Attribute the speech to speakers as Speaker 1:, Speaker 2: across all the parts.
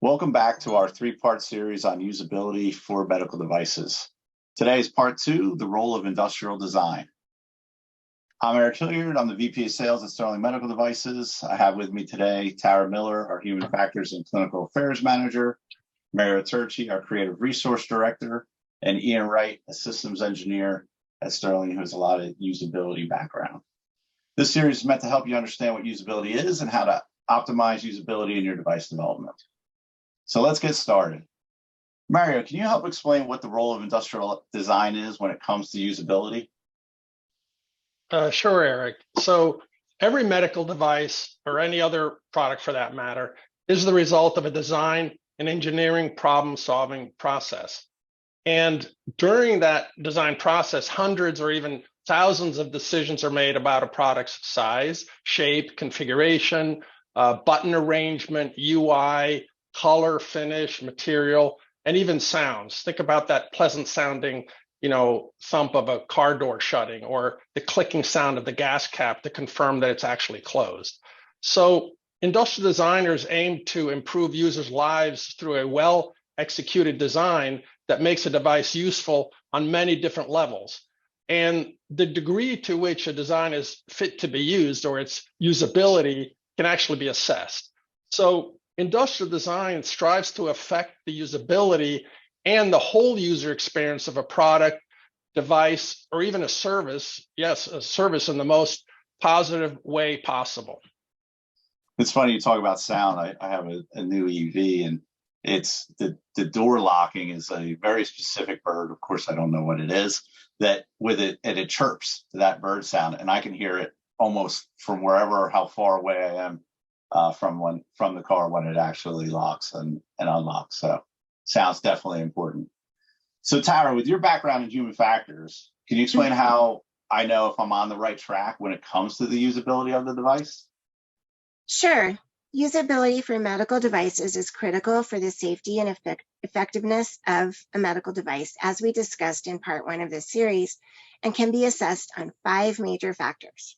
Speaker 1: Welcome back to our three-part series on usability for medical devices. Today is part two, the role of industrial design. I'm Eric Hilliard. I'm the VP of Sales at Sterling Medical Devices. I have with me today Tara Miller, our Human Factors and Clinical Affairs Manager, Mario Turchi, our Creative Resource Director, and Ian Wright, a Systems Engineer at Sterling who has a lot of usability background. This series is meant to help you understand what usability is and how to optimize usability in your device development. So let's get started. Mario, can you help explain what the role of industrial design is when it comes to usability?
Speaker 2: Sure, Eric. So every medical device or any other product for that matter is the result of a design and engineering problem-solving process. And during that design process, hundreds or even thousands of decisions are made about a product's size, shape, configuration, button arrangement, UI, color, finish, material, and even sounds. Think about that pleasant sounding, thump of a car door shutting or the clicking sound of the gas cap to confirm that it's actually closed. So industrial designers aim to improve users' lives through a well-executed design that makes a device useful on many different levels. And the degree to which a design is fit to be used or its usability can actually be assessed. So industrial design strives to affect the usability and the whole user experience of a product, device, or even a service. Yes, a service in the most positive way possible.
Speaker 1: It's funny you talk about sound. I have a new EV, and it's the door locking is a very specific bird. Of course, I don't know what it is. That with it, and it chirps to that bird sound, and I can hear it almost from wherever, how far away I am from the car when it actually locks and unlocks. So sound's definitely important. So Tara, with your background in human factors, can you explain how I know if I'm on the right track when it comes to the usability of the device?
Speaker 3: Sure. Usability for medical devices is critical for the safety and effectiveness of a medical device, as we discussed in part one of this series, and can be assessed on 5 major factors.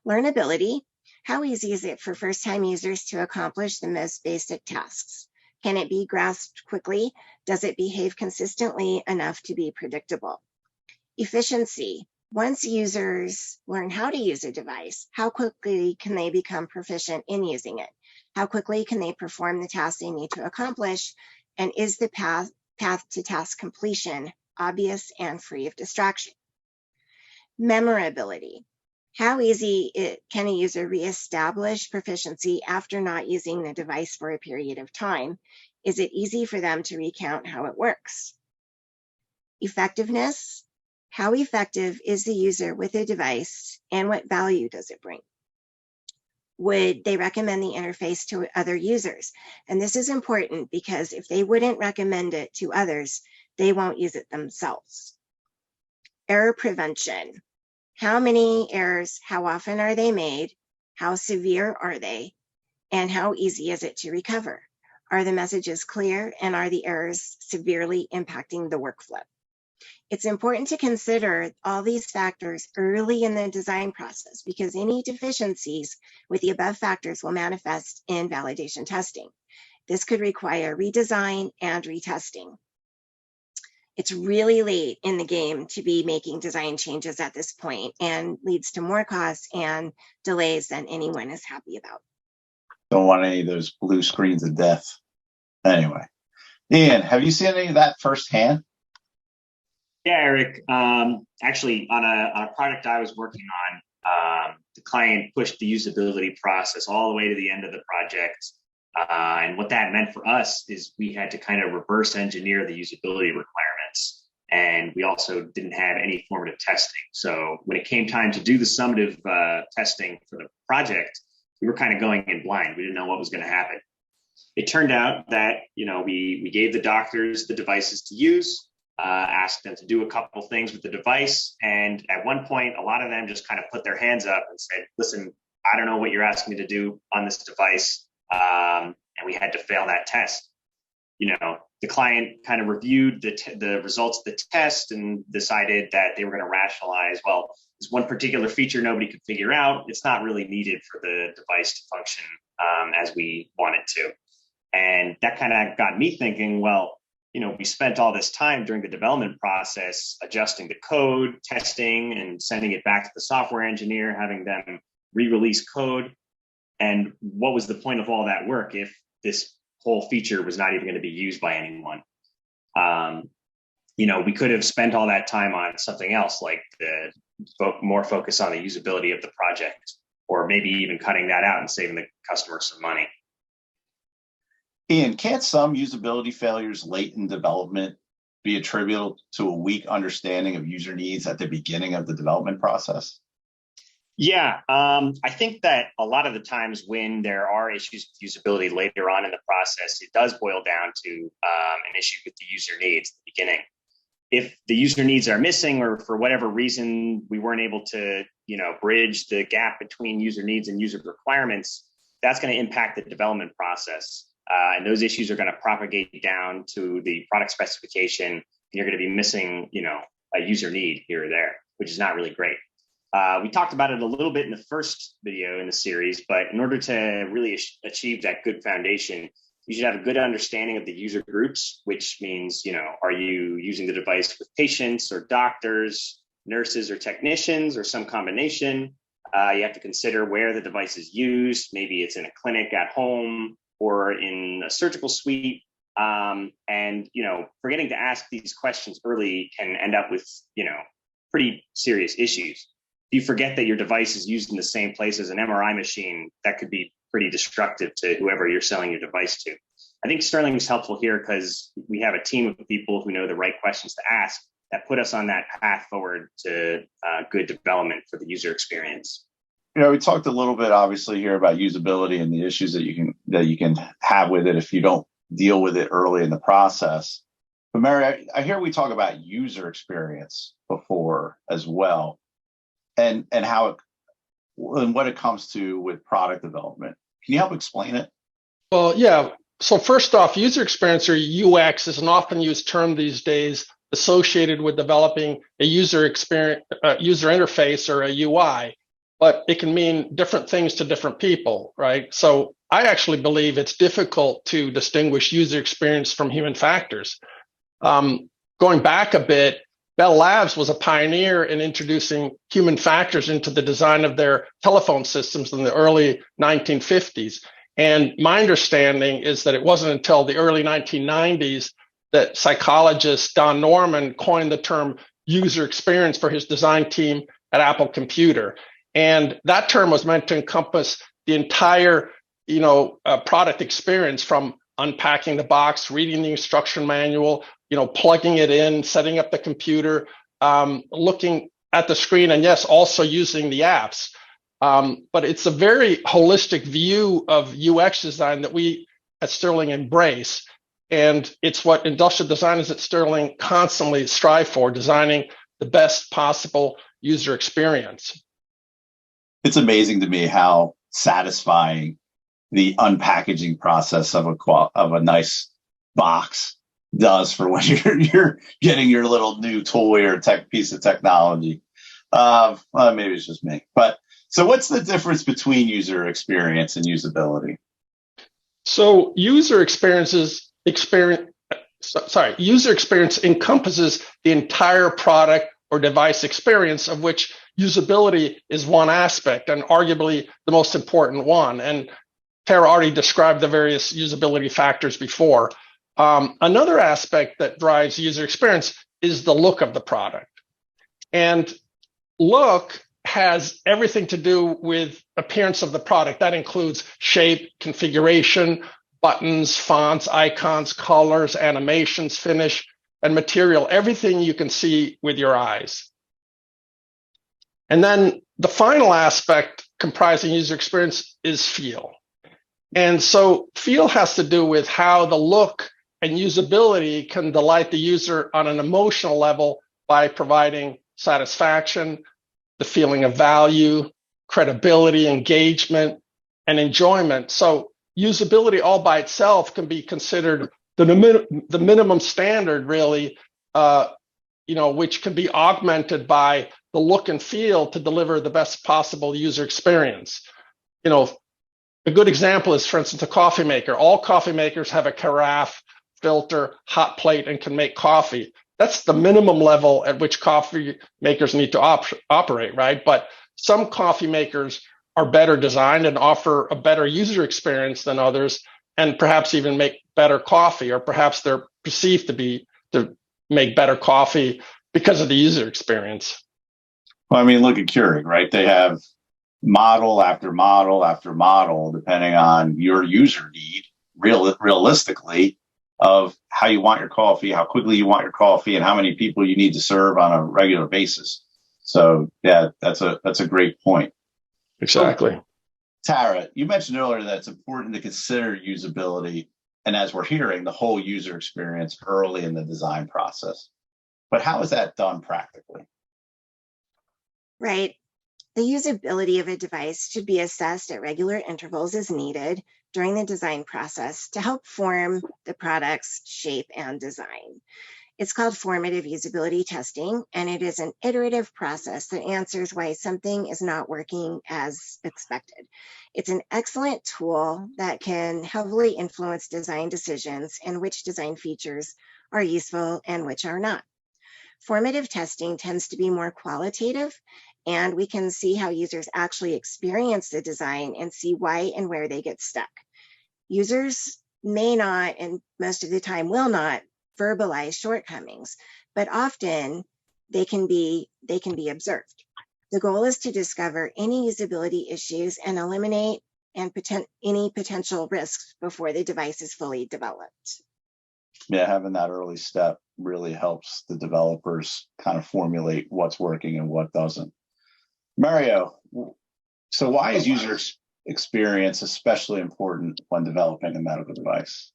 Speaker 3: Learnability. How easy is it for first-time users to accomplish the most basic tasks? Can it be grasped quickly? Does it behave consistently enough to be predictable? Efficiency. Once users learn how to use a device, how quickly can they become proficient in using it? How quickly can they perform the tasks they need to accomplish? And is the path to task completion obvious and free of distraction? Memorability. How easy can a user reestablish proficiency after not using the device for a period of time? Is it easy for them to recount how it works? Effectiveness. How effective is the user with a device and what value does it bring? Would they recommend the interface to other users? And this is important because if they wouldn't recommend it to others, they won't use it themselves. Error prevention. How many errors, how often are they made? How severe are they? And how easy is it to recover? Are the messages clear and are the errors severely impacting the workflow? It's important to consider all these factors early in the design process because any deficiencies with the above factors will manifest in validation testing. This could require redesign and retesting. It's really late in the game to be making design changes at this point and leads to more costs and delays than anyone is happy about.
Speaker 1: Don't want any of those blue screens of death. Anyway, Ian, have you seen any of that firsthand?
Speaker 4: Yeah, Eric. Actually, on a product I was working on, the client pushed the usability process all the way to the end of the project. And what that meant for us is we had to kind of reverse engineer the usability requirements. And we also didn't have any formative testing. So when it came time to do the summative testing for the project, we were kind of going in blind. We didn't know what was going to happen. It turned out that, we gave the doctors the devices to use, asked them to do a couple things with the device. And at one point, a lot of them just kind of put their hands up and said, listen, I don't know what you're asking me to do on this device. And we had to fail that test. The client kind of reviewed the results of the test and decided that they were going to rationalize, well, this one particular feature nobody could figure out. It's not really needed for the device to function as we want it to. And that kind of got me thinking, well, we spent all this time during the development process adjusting the code, testing, and sending it back to the software engineer, having them re-release code. And what was the point of all that work if this whole feature was not even going to be used by anyone? We could have spent all that time on something else, like more focus on the usability of the project, or maybe even cutting that out and saving the customer some money.
Speaker 1: Ian, can't some usability failures late in development be attributable to a weak understanding of user needs at the beginning of the development process?
Speaker 4: Yeah, I think that a lot of the times when there are issues with usability later on in the process, it does boil down to an issue with the user needs at the beginning. If the user needs are missing, or for whatever reason we weren't able to, bridge the gap between user needs and user requirements, that's going to impact the development process. And those issues are going to propagate down to the product specification, and you're going to be missing, a user need here or there, which is not really great. We talked about it a little bit in the first video in the series, but in order to really achieve that good foundation, you should have a good understanding of the user groups, which means, are you using the device with patients or doctors, nurses or technicians, or some combination? You have to consider where the device is used. Maybe it's in a clinic at home or in a surgical suite. And, forgetting to ask these questions early can end up with, pretty serious issues. If you forget that your device is used in the same place as an MRI machine, that could be pretty destructive to whoever you're selling your device to. I think Sterling is helpful here because we have a team of people who know the right questions to ask that put us on that path forward to good development for the user experience.
Speaker 1: We talked a little bit, obviously, here about usability and the issues that you can have with it if you don't deal with it early in the process. But Mary, I hear we talk about user experience before as well, and how and what it comes to with product development. Can you help explain it?
Speaker 2: Well, yeah. So first off, user experience, or UX, is an often used term these days associated with developing a user experience, user interface, or a UI. But it can mean different things to different people, right? So I actually believe it's difficult to distinguish user experience from human factors. Going back a bit, Bell Labs was a pioneer in introducing human factors into the design of their telephone systems in the early 1950s. And my understanding is that it wasn't until the early 1990s that psychologist Don Norman coined the term user experience for his design team at Apple Computer. And that term was meant to encompass the entire, product experience, from unpacking the box, reading the instruction manual, plugging it in, setting up the computer, looking at the screen, and yes, also using the apps. But it's a very holistic view of UX design that we at Sterling embrace. And it's what industrial designers at Sterling constantly strive for, designing the best possible user experience.
Speaker 1: It's amazing to me how satisfying the unpackaging process of a nice box does for when you're getting your little new toy or piece of technology. Well, maybe it's just me. But so what's the difference between user experience and usability?
Speaker 2: So user experience encompasses the entire product or device experience, of which usability is one aspect, and arguably the most important one. And Tara already described the various usability factors before. Another aspect that drives user experience is the look of the product. And look has everything to do with appearance of the product. That includes shape, configuration, buttons, fonts, icons, colors, animations, finish, and material, everything you can see with your eyes. And then the final aspect comprising user experience is feel. And so feel has to do with how the look and usability can delight the user on an emotional level by providing satisfaction, the feeling of value, credibility, engagement, and enjoyment. So usability all by itself can be considered the minimum standard, really, which can be augmented by the look and feel to deliver the best possible user experience. A good example is, for instance, a coffee maker. All coffee makers have a carafe, filter, hot plate, and can make coffee. That's the minimum level at which coffee makers need to operate, right? But some coffee makers are better designed and offer a better user experience than others, and perhaps even make better coffee, or perhaps they're perceived to make better coffee because of the user experience.
Speaker 1: Well, I mean, look at Keurig, right? They have model after model after model, depending on your user need, realistically, of how you want your coffee, how quickly you want your coffee, and how many people you need to serve on a regular basis. So, yeah, that's a great point.
Speaker 2: Exactly.
Speaker 1: So, Tara, you mentioned earlier that it's important to consider usability, and as we're hearing, the whole user experience early in the design process. But how is that done practically?
Speaker 3: Right. The usability of a device should be assessed at regular intervals as needed during the design process to help form the product's shape and design. It's called formative usability testing, and it is an iterative process that answers why something is not working as expected. It's an excellent tool that can heavily influence design decisions and which design features are useful and which are not. Formative testing tends to be more qualitative, and we can see how users actually experience the design and see why and where they get stuck. Users may not, and most of the time will not, verbalize shortcomings, but often they can be observed. The goal is to discover any usability issues and eliminate any potential risks before the device is fully developed.
Speaker 1: Yeah, having that early step really helps the developers kind of formulate what's working and what doesn't. Mario, so why is user experience especially important when developing a medical device?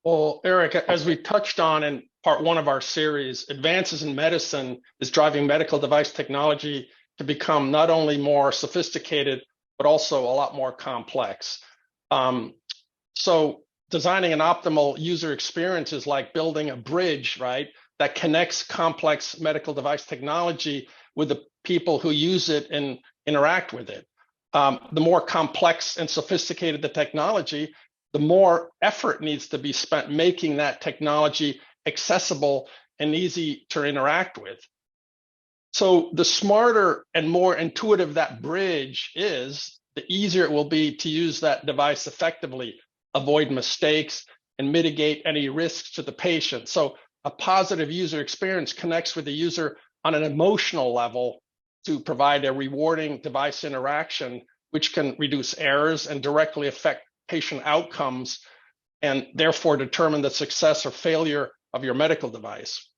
Speaker 2: Well, Eric, as we touched on in part one of our series, advances in medicine is driving medical device technology to become not only more sophisticated, but also a lot more complex. So designing an optimal user experience is like building a bridge, right, that connects complex medical device technology with the people who use it and interact with it. The more complex and sophisticated the technology, the more effort needs to be spent making that technology accessible and easy to interact with. So the smarter and more intuitive that bridge is, the easier it will be to use that device effectively, avoid mistakes, and mitigate any risks to the patient. So a positive user experience connects with the user on an emotional level to provide a rewarding device interaction, which can reduce errors and directly affect patient outcomes, and therefore determine the success or failure of your medical device.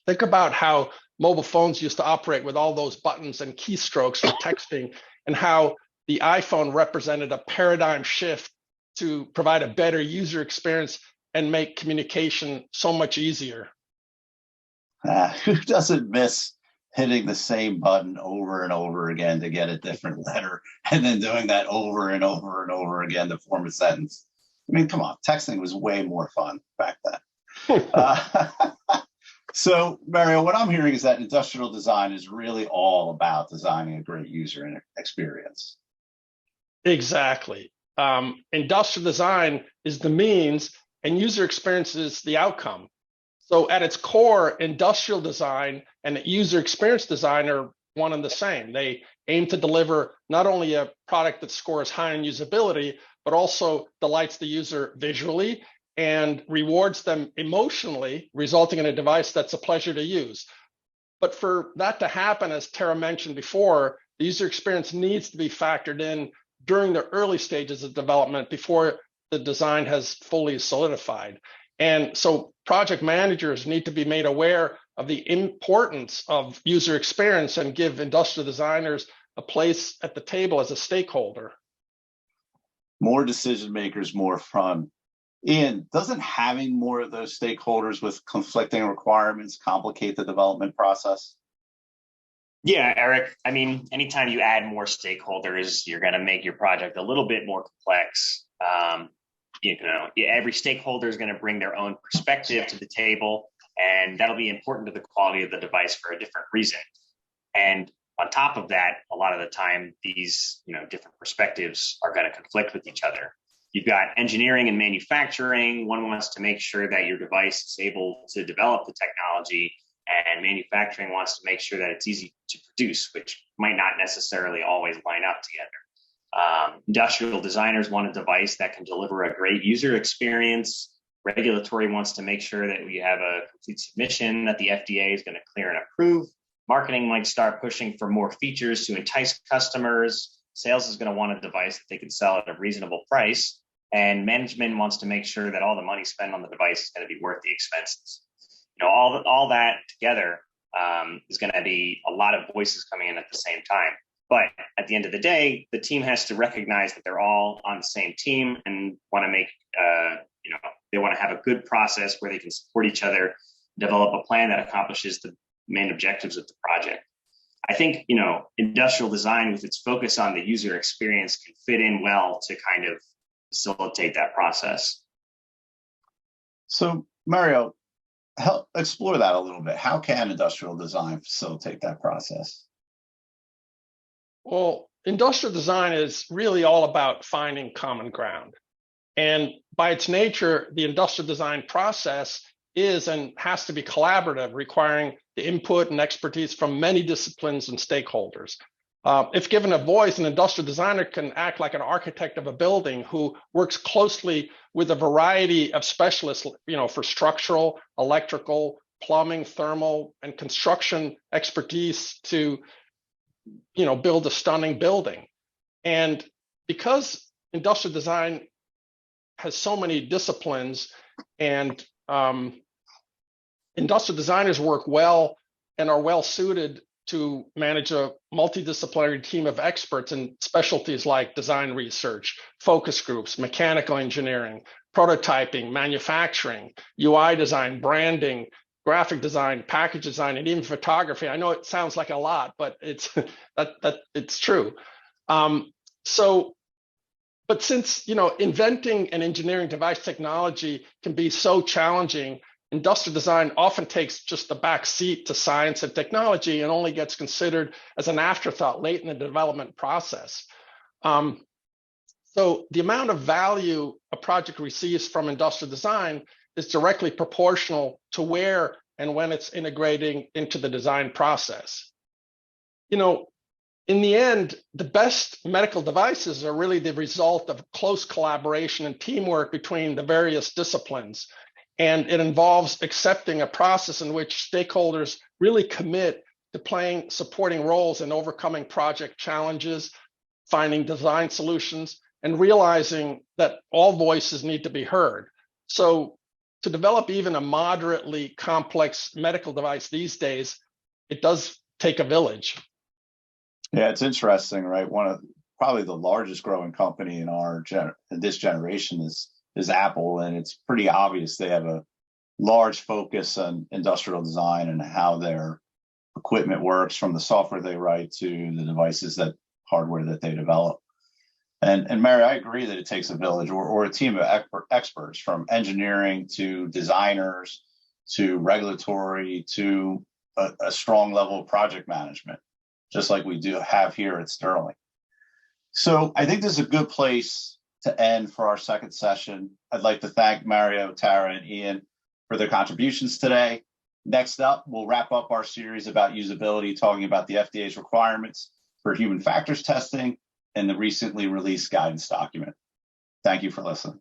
Speaker 2: Think about how mobile phones used to operate with all those buttons and keystrokes for texting, and how the iPhone represented a paradigm shift to provide a better user experience and make communication so much easier.
Speaker 1: Who doesn't miss hitting the same button over and over again to get a different letter, and then doing that over and over and over again to form a sentence? I mean, come on, texting was way more fun back then. So, Mario, what I'm hearing is that industrial design is really all about designing a great user experience.
Speaker 2: Exactly. Industrial design is the means, and user experience is the outcome. So at its core, industrial design and user experience design are one and the same. They aim to deliver not only a product that scores high in usability, but also delights the user visually and rewards them emotionally, resulting in a device that's a pleasure to use. But for that to happen, as Tara mentioned before, the user experience needs to be factored in during the early stages of development before the design has fully solidified. And so project managers need to be made aware of the importance of user experience and give industrial designers a place at the table as a stakeholder.
Speaker 1: More decision makers, more fun. Ian, doesn't having more of those stakeholders with conflicting requirements complicate the development process?
Speaker 4: Yeah, Eric. I mean, anytime you add more stakeholders, you're going to make your project a little bit more complex. Every stakeholder is going to bring their own perspective to the table, and that'll be important to the quality of the device for a different reason. And On top of that, a lot of the time, these different perspectives are going to conflict with each other. You've got engineering and manufacturing. One wants to make sure that your device is able to develop the technology, and manufacturing wants to make sure that it's easy to produce, which might not necessarily always line up together. Industrial designers want a device that can deliver a great user experience. Regulatory wants to make sure that we have a complete submission that the FDA is going to clear and approve. Marketing might start pushing for more features to entice customers. Sales is going to want a device that they can sell at a reasonable price. And management wants to make sure that all the money spent on the device is going to be worth the expenses. All that together is going to be a lot of voices coming in at the same time. But at the end of the day, the team has to recognize that they're all on the same team and want to make, they want to have a good process where they can support each other, develop a plan that accomplishes the main objectives of the project. I think, industrial design with its focus on the user experience can fit in well to kind of facilitate that process.
Speaker 1: So, Mario, help explore that a little bit. How can industrial design facilitate that process?
Speaker 2: Well, industrial design is really all about finding common ground. And by its nature, the industrial design process is and has to be collaborative, requiring the input and expertise from many disciplines and stakeholders. If given a voice, an industrial designer can act like an architect of a building who works closely with a variety of specialists, for structural, electrical, plumbing, thermal, and construction expertise to build a stunning building. And because industrial design has so many disciplines, and industrial designers work well and are well suited to manage a multidisciplinary team of experts in specialties like design research, focus groups, mechanical engineering, prototyping, manufacturing, UI design, branding, graphic design, package design, and even photography. I know it sounds like a lot, but it's it's true. But since inventing and engineering device technology can be so challenging, industrial design often takes just the back seat to science and technology and only gets considered as an afterthought late in the development process. So the amount of value a project receives from industrial design is directly proportional to where and when it's integrating into the design process. In the end, the best medical devices are really the result of close collaboration and teamwork between the various disciplines. And it involves accepting a process in which stakeholders really commit to playing supporting roles in overcoming project challenges, finding design solutions, and realizing that all voices need to be heard. So to develop even a moderately complex medical device these days, it does take a village.
Speaker 1: Yeah, it's interesting, right? One of probably the largest growing company in this generation is Apple, and it's pretty obvious they have a large focus on industrial design and how their equipment works, from the software they write to the devices, hardware that they develop. And Mary, I agree that it takes a village or a team of experts, from engineering to designers to regulatory to a strong level of project management, just like we do have here at Sterling. So I think this is a good place to end for our second session. I'd like to thank Mario, Tara, and Ian for their contributions today. Next up, we'll wrap up our series about usability, talking about the FDA's requirements for human factors testing and the recently released guidance document. Thank you for listening.